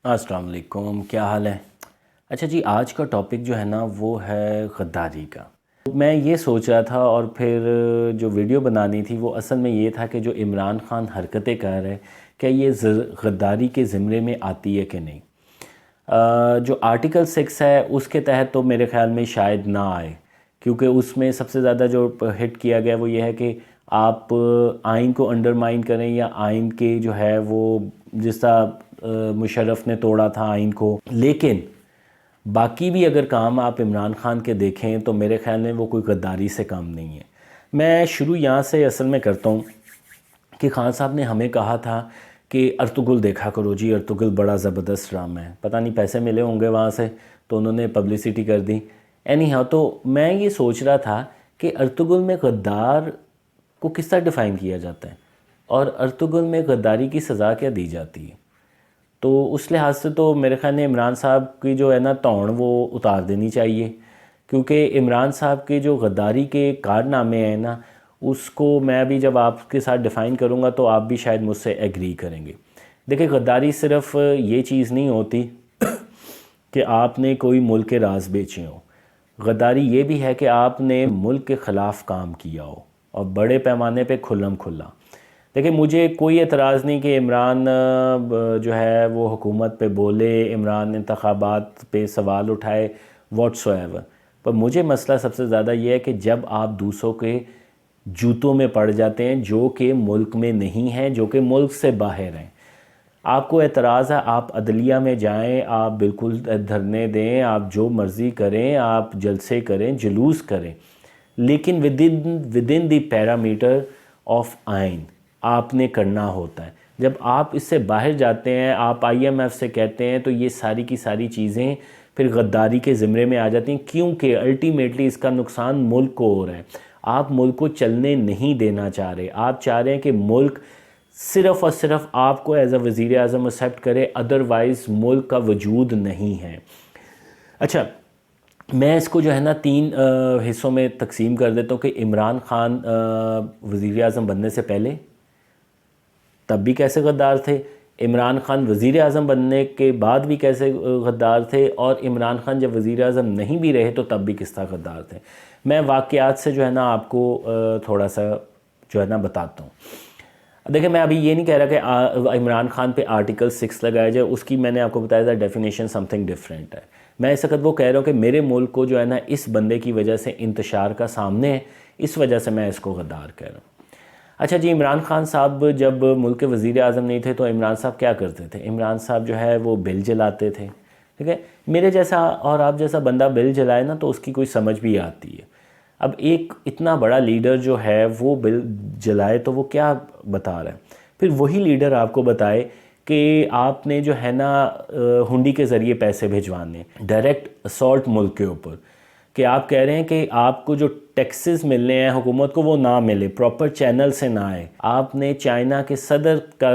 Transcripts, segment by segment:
السلام علیکم، کیا حال ہے؟ اچھا جی، آج کا ٹاپک جو ہے نا وہ ہے غداری کا۔ میں یہ سوچ رہا تھا اور پھر جو ویڈیو بنانی تھی وہ اصل میں یہ تھا کہ جو عمران خان حرکتیں کر رہے کیا یہ غداری کے زمرے میں آتی ہے کہ نہیں۔ جو آرٹیکل 6 ہے اس کے تحت تو میرے خیال میں شاید نہ آئے، کیونکہ اس میں سب سے زیادہ جو ہٹ کیا گیا وہ یہ ہے کہ آپ آئین کو انڈرمائن کریں یا آئین کے جو ہے وہ جس طرح مشرف نے توڑا تھا آئین کو، لیکن باقی بھی اگر کام آپ عمران خان کے دیکھیں تو میرے خیال میں وہ کوئی غداری سے کام نہیں ہے۔ میں شروع یہاں سے اصل میں کرتا ہوں کہ خان صاحب نے ہمیں کہا تھا کہ ارطغرل دیکھا کرو جی، ارطغرل بڑا زبردست ڈرامہ ہے، پتہ نہیں پیسے ملے ہوں گے وہاں سے تو انہوں نے پبلسٹی کر دی۔ اینی ہاؤ، تو میں یہ سوچ رہا تھا کہ ارطغرل میں غدار کو کس طرح ڈیفائن کیا جاتا ہے اور ارطغرل میں غداری کی سزا کیا دی جاتی ہے۔ تو اس لحاظ سے تو میرے خیال میں عمران صاحب کی جو ہے نا توڑ وہ اتار دینی چاہیے، کیونکہ عمران صاحب کے جو غداری کے کارنامے ہیں نا اس کو میں ابھی جب آپ کے ساتھ ڈیفائن کروں گا تو آپ بھی شاید مجھ سے ایگری کریں گے۔ دیکھیں، غداری صرف یہ چیز نہیں ہوتی کہ آپ نے کوئی ملک کے راز بیچے ہوں، غداری یہ بھی ہے کہ آپ نے ملک کے خلاف کام کیا ہو اور بڑے پیمانے پہ کھلم کھلا۔ دیکھیں، مجھے کوئی اعتراض نہیں کہ عمران جو ہے وہ حکومت پہ بولے، عمران انتخابات پہ سوال اٹھائے واٹس ایور، پر مجھے مسئلہ سب سے زیادہ یہ ہے کہ جب آپ دوسروں کے جوتوں میں پڑ جاتے ہیں جو کہ ملک میں نہیں ہیں، جو کہ ملک سے باہر ہیں۔ آپ کو اعتراض ہے، آپ عدلیہ میں جائیں، آپ بالکل دھرنے دیں، آپ جو مرضی کریں، آپ جلسے کریں، جلوس کریں، لیکن ودن دی پیرامیٹر آف آئین آپ نے کرنا ہوتا ہے۔ جب آپ اس سے باہر جاتے ہیں، آپ آئی ایم ایف سے کہتے ہیں، تو یہ ساری کی ساری چیزیں پھر غداری کے زمرے میں آ جاتی ہیں، کیونکہ الٹیمیٹلی اس کا نقصان ملک کو ہو رہا ہے۔ آپ ملک کو چلنے نہیں دینا چاہ رہے، آپ چاہ رہے ہیں کہ ملک صرف اور صرف آپ کو ایز اے وزیر اعظم ایکسیپٹ کرے، ادروائز ملک کا وجود نہیں ہے۔ اچھا، میں اس کو جو ہے نا 3 حصوں میں تقسیم کر دیتا ہوں کہ عمران خان وزیر اعظم بننے سے پہلے تب بھی کیسے غدار تھے، عمران خان وزیر اعظم بننے کے بعد بھی کیسے غدار تھے، اور عمران خان جب وزیر اعظم نہیں بھی رہے تو تب بھی کس طرح غدار تھے۔ میں واقعات سے جو ہے نا آپ کو تھوڑا سا جو ہے نا بتاتا ہوں۔ دیکھیں، میں ابھی یہ نہیں کہہ رہا کہ عمران خان پہ آرٹیکل 6 لگایا جائے، اس کی میں نے آپ کو بتایا تھا ڈیفینیشن سم تھنگ ڈفرینٹ ہے۔ میں اس وقت وہ کہہ رہا ہوں کہ میرے ملک کو جو ہے نا اس بندے کی وجہ سے انتشار کا سامنے ہے، اس وجہ سے میں اس کو غدار کہہ رہا ہوں۔ اچھا جی، عمران خان صاحب جب ملک کے وزیر اعظم نہیں تھے تو عمران صاحب کیا کرتے تھے؟ عمران صاحب جو ہے وہ بل جلاتے تھے، ٹھیک ہے؟ میرے جیسا اور آپ جیسا بندہ بل جلائے نا تو اس کی کوئی سمجھ بھی آتی ہے۔ اب ایک اتنا بڑا لیڈر جو ہے وہ بل جلائے تو وہ کیا بتا رہا ہے؟ پھر وہی لیڈر آپ کو بتائے کہ آپ نے جو ہے نا ہنڈی کے ذریعے پیسے بھیجوانے، ڈائریکٹ اسالٹ ملک کے اوپر، کہ آپ کہہ رہے ہیں کہ آپ کو جو ٹیکسز ملنے ہیں حکومت کو وہ نہ ملے، پراپر چینل سے نہ آئے۔ آپ نے چائنا کے صدر کا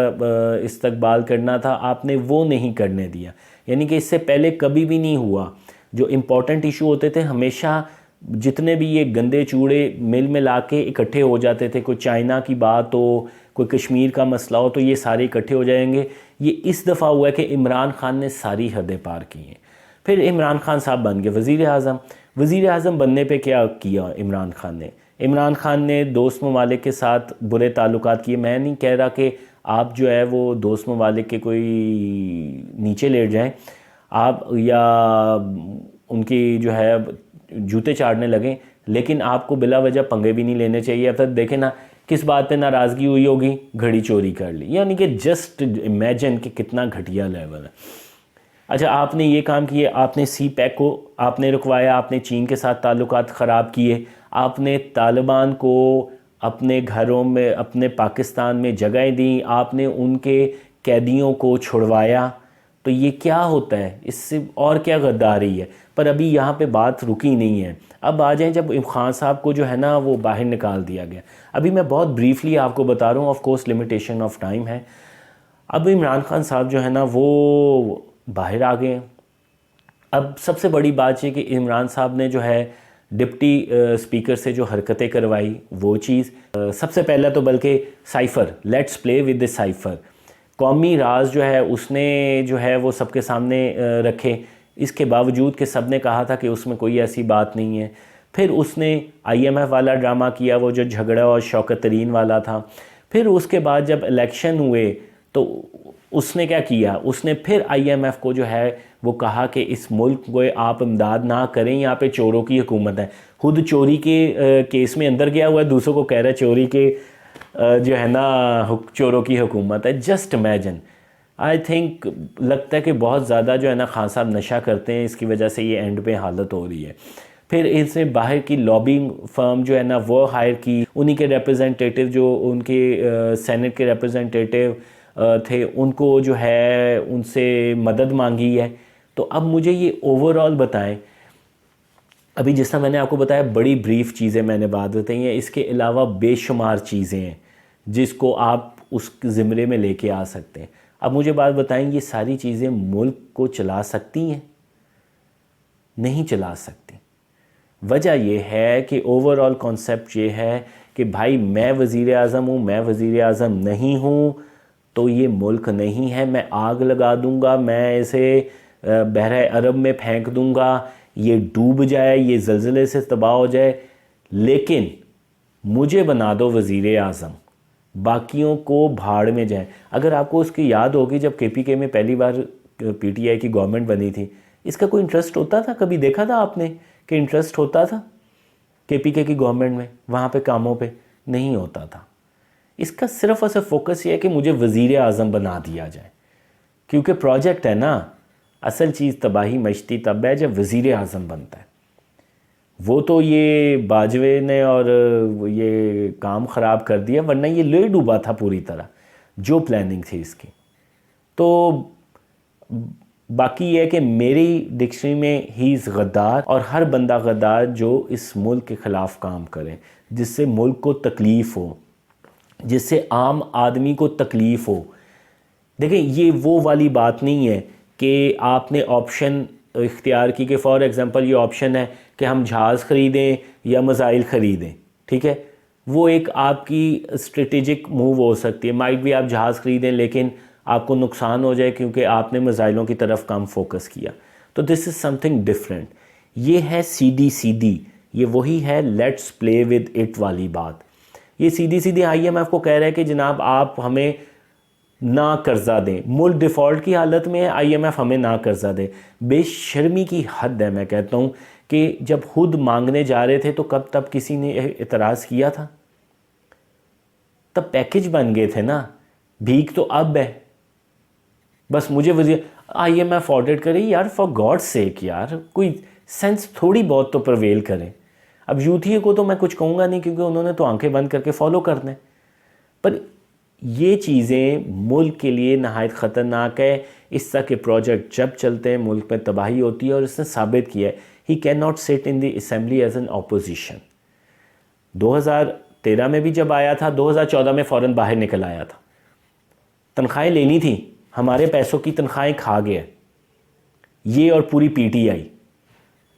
استقبال کرنا تھا، آپ نے وہ نہیں کرنے دیا، یعنی کہ اس سے پہلے کبھی بھی نہیں ہوا۔ جو امپورٹنٹ ایشو ہوتے تھے ہمیشہ جتنے بھی یہ گندے چوڑے مل ملا کے اکٹھے ہو جاتے تھے، کوئی چائنا کی بات ہو، کوئی کشمیر کا مسئلہ ہو تو یہ سارے اکٹھے ہو جائیں گے۔ یہ اس دفعہ ہوا ہے کہ عمران خان نے ساری حدیں پار کی ہیں۔ پھر عمران خان صاحب بن گئے وزیر اعظم۔ وزیر اعظم بننے پہ کیا کیا عمران خان نے؟ عمران خان نے دوست ممالک کے ساتھ برے تعلقات کیے۔ میں نہیں کہہ رہا کہ آپ جو ہے وہ دوست ممالک کے کوئی نیچے لیٹ جائیں آپ یا ان کی جو ہے جوتے چاڑنے لگیں، لیکن آپ کو بلا وجہ پنگے بھی نہیں لینے چاہیے۔ اب تک دیکھیں نا کس بات پہ ناراضگی ہوئی ہوگی، گھڑی چوری کر لی، یعنی کہ جسٹ امیجن کہ کتنا گھٹیا لیول ہے۔ اچھا، آپ نے یہ کام کیے، آپ نے سی پیک کو آپ نے رکوایا، آپ نے چین کے ساتھ تعلقات خراب کیے، آپ نے طالبان کو اپنے گھروں میں اپنے پاکستان میں جگہیں دیں، آپ نے ان کے قیدیوں کو چھڑوایا۔ تو یہ کیا ہوتا ہے؟ اس سے اور کیا غداری ہے؟ پر ابھی یہاں پہ بات رکی نہیں ہے۔ اب آ جائیں جب خان صاحب کو جو ہے نا وہ باہر نکال دیا گیا۔ ابھی میں بہت بریفلی آپ کو بتا رہا ہوں، of course limitation of time ہے۔ اب عمران خان صاحب جو ہے نا وہ باہر آ گئے ہیں۔ اب سب سے بڑی بات یہ کہ عمران صاحب نے جو ہے ڈپٹی اسپیکر سے جو حرکتیں کروائی وہ چیز، سب سے پہلا تو بلکہ cipher, let's play with the cipher, قومی راز جو ہے اس نے جو ہے وہ سب کے سامنے رکھے، اس کے باوجود کہ سب نے کہا تھا کہ اس میں کوئی ایسی بات نہیں ہے۔ پھر اس نے آئی ایم ایف والا ڈرامہ کیا، وہ جو جھگڑا اور شوکت ترین والا تھا۔ پھر اس کے بعد جب الیکشن ہوئے تو اس نے کیا کیا، اس نے پھر آئی ایم ایف کو جو ہے وہ کہا کہ اس ملک کو آپ امداد نہ کریں، یہاں پہ چوروں کی حکومت ہے۔ خود چوری کے کیس میں اندر گیا ہوا ہے، دوسروں کو کہہ رہا ہے چوری کے جو ہے نا چوروں کی حکومت ہے۔ Just imagine. آئی تھنک لگتا ہے کہ بہت زیادہ جو ہے نا خان صاحب نشہ کرتے ہیں، اس کی وجہ سے یہ اینڈ پہ حالت ہو رہی ہے۔ پھر اس نے باہر کی لابنگ فرم جو ہے نا وہ ہائر کی، انہی کے ریپرزنٹیٹیو جو ان کے سینٹ کے ریپرزنٹیٹیو تھے ان کو جو ہے ان سے مدد مانگی ہے۔ تو اب مجھے یہ اوورآل بتائیں، ابھی جس طرح میں نے آپ کو بتایا بڑی بریف چیزیں میں نے بات بتائی ہیں، اس کے علاوہ بے شمار چیزیں ہیں جس کو آپ اس زمرے میں لے کے آ سکتے ہیں۔ اب مجھے بات بتائیں، یہ ساری چیزیں ملک کو چلا سکتی ہیں؟ نہیں چلا سکتی۔ وجہ یہ ہے کہ اوورآل کانسیپٹ یہ ہے کہ بھائی میں وزیر اعظم ہوں، میں وزیر اعظم نہیں ہوں تو یہ ملک نہیں ہے، میں آگ لگا دوں گا، میں اسے بحر عرب میں پھینک دوں گا، یہ ڈوب جائے، یہ زلزلے سے تباہ ہو جائے، لیکن مجھے بنا دو وزیر اعظم، باقیوں کو بھاڑ میں جائیں۔ اگر آپ کو اس کی یاد ہوگی جب کے پی کے میں پہلی بار پی ٹی آئی کی گورنمنٹ بنی تھی، اس کا کوئی انٹرسٹ ہوتا تھا؟ کبھی دیکھا تھا آپ نے کہ انٹرسٹ ہوتا تھا کے پی کے کی گورنمنٹ میں وہاں پہ کاموں پہ؟ نہیں ہوتا تھا۔ اس کا صرف اور صرف فوکس یہ ہے کہ مجھے وزیر اعظم بنا دیا جائے، کیونکہ پروجیکٹ ہے نا، اصل چیز تباہی مچتی تب ہے جب وزیر اعظم بنتا ہے۔ وہ تو یہ باجوے نے اور یہ کام خراب کر دیا، ورنہ یہ لے ڈوبا تھا پوری طرح جو پلاننگ تھی اس کی۔ تو باقی یہ ہے کہ میری ڈکشنری میں ہی از غدار، اور ہر بندہ غدار جو اس ملک کے خلاف کام کرے، جس سے ملک کو تکلیف ہو، جس سے عام آدمی کو تکلیف ہو۔ دیکھیں یہ وہ والی بات نہیں ہے کہ آپ نے آپشن اختیار کی کہ فار ایگزامپل یہ آپشن ہے کہ ہم جہاز خریدیں یا میزائل خریدیں، ٹھیک ہے؟ وہ ایک آپ کی اسٹریٹجک موو ہو سکتی ہے، مائٹ بھی آپ جہاز خریدیں لیکن آپ کو نقصان ہو جائے کیونکہ آپ نے میزائلوں کی طرف کم فوکس کیا۔ تو دس از سم تھنگ ڈفرینٹ۔ یہ ہے سیدھی سیدھی، یہ وہی ہے لیٹس پلے ود اٹ والی بات۔ یہ سیدھی سیدھی آئی ایم ایف کو کہہ رہا ہے کہ جناب آپ ہمیں نہ قرضہ دیں، ملک ڈیفالٹ کی حالت میں ہے، آئی ایم ایف ہمیں نہ قرضہ دے۔ بے شرمی کی حد ہے، میں کہتا ہوں کہ جب خود مانگنے جا رہے تھے تو تب کسی نے اعتراض کیا تھا؟ تب پیکج بن گئے تھے نا، بھیک تو اب ہے۔ بس مجھے آئی ایم ایف آڈٹ کرے، یار فار گاڈ سیک، یار کوئی سینس تھوڑی بہت تو پرویل کریں۔ اب یوتھیوں کو تو میں کچھ کہوں گا نہیں کیونکہ انہوں نے تو آنکھیں بند کر کے فالو کرنا ہے، پر یہ چیزیں ملک کے لیے نہایت خطرناک ہے۔ اس طرح کے پروجیکٹ جب چلتے ہیں ملک میں تباہی ہوتی ہے، اور اس نے ثابت کیا ہے ہی کین ناٹ سٹ ان دی اسمبلی ایز این اپوزیشن۔ 2013 میں بھی جب آیا تھا، 2014 میں فوراً باہر نکل آیا تھا۔ تنخواہیں لینی تھی، ہمارے پیسوں کی تنخواہیں کھا گیا یہ اور پوری پی ٹی آئی۔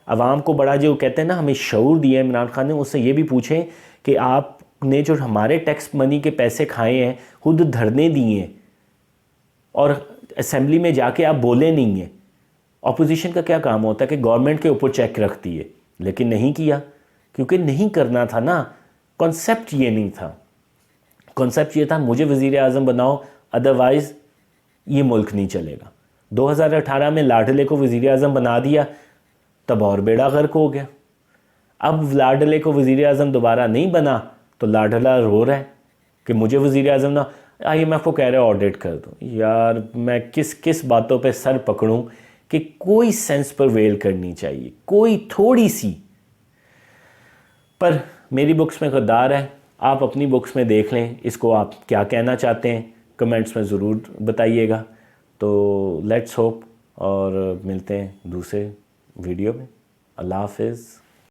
عوام کو بڑا جو کہتے ہیں نا ہمیں شعور دیا عمران خان نے، اس سے یہ بھی پوچھیں کہ آپ نے جو ہمارے ٹیکس منی کے پیسے کھائے ہیں، خود دھرنے دیے ہیں اور اسمبلی میں جا کے آپ بولے نہیں ہیں۔ اپوزیشن کا کیا کام ہوتا ہے کہ گورنمنٹ کے اوپر چیک رکھتی ہے، لیکن نہیں کیا کیونکہ نہیں کرنا تھا نا۔ کنسیپٹ یہ نہیں تھا، کنسیپٹ یہ تھا مجھے وزیر اعظم بناؤ، ادروائز یہ ملک نہیں چلے گا۔ 2018 میں لاڈلے کو وزیر اعظم بنا دیا، تب اور بیڑا غرق ہو گیا۔ اب لاڈلے کو وزیر اعظم دوبارہ نہیں بنا تو لاڈلا رو رہا ہے کہ مجھے وزیر اعظم نہ، آئی ایم ایف کو کہہ رہے آڈٹ کر دو۔ یار میں کس باتوں پہ سر پکڑوں کہ کوئی سینس پر ویل کرنی چاہیے، کوئی تھوڑی سی۔ پر میری بکس میں غدار ہے، آپ اپنی بکس میں دیکھ لیں اس کو، آپ کیا کہنا چاہتے ہیں کمنٹس میں ضرور بتائیے گا۔ تو لیٹس ہوپ، اور ملتے ہیں دوسرے ویڈیو میں۔ اللہ حافظ۔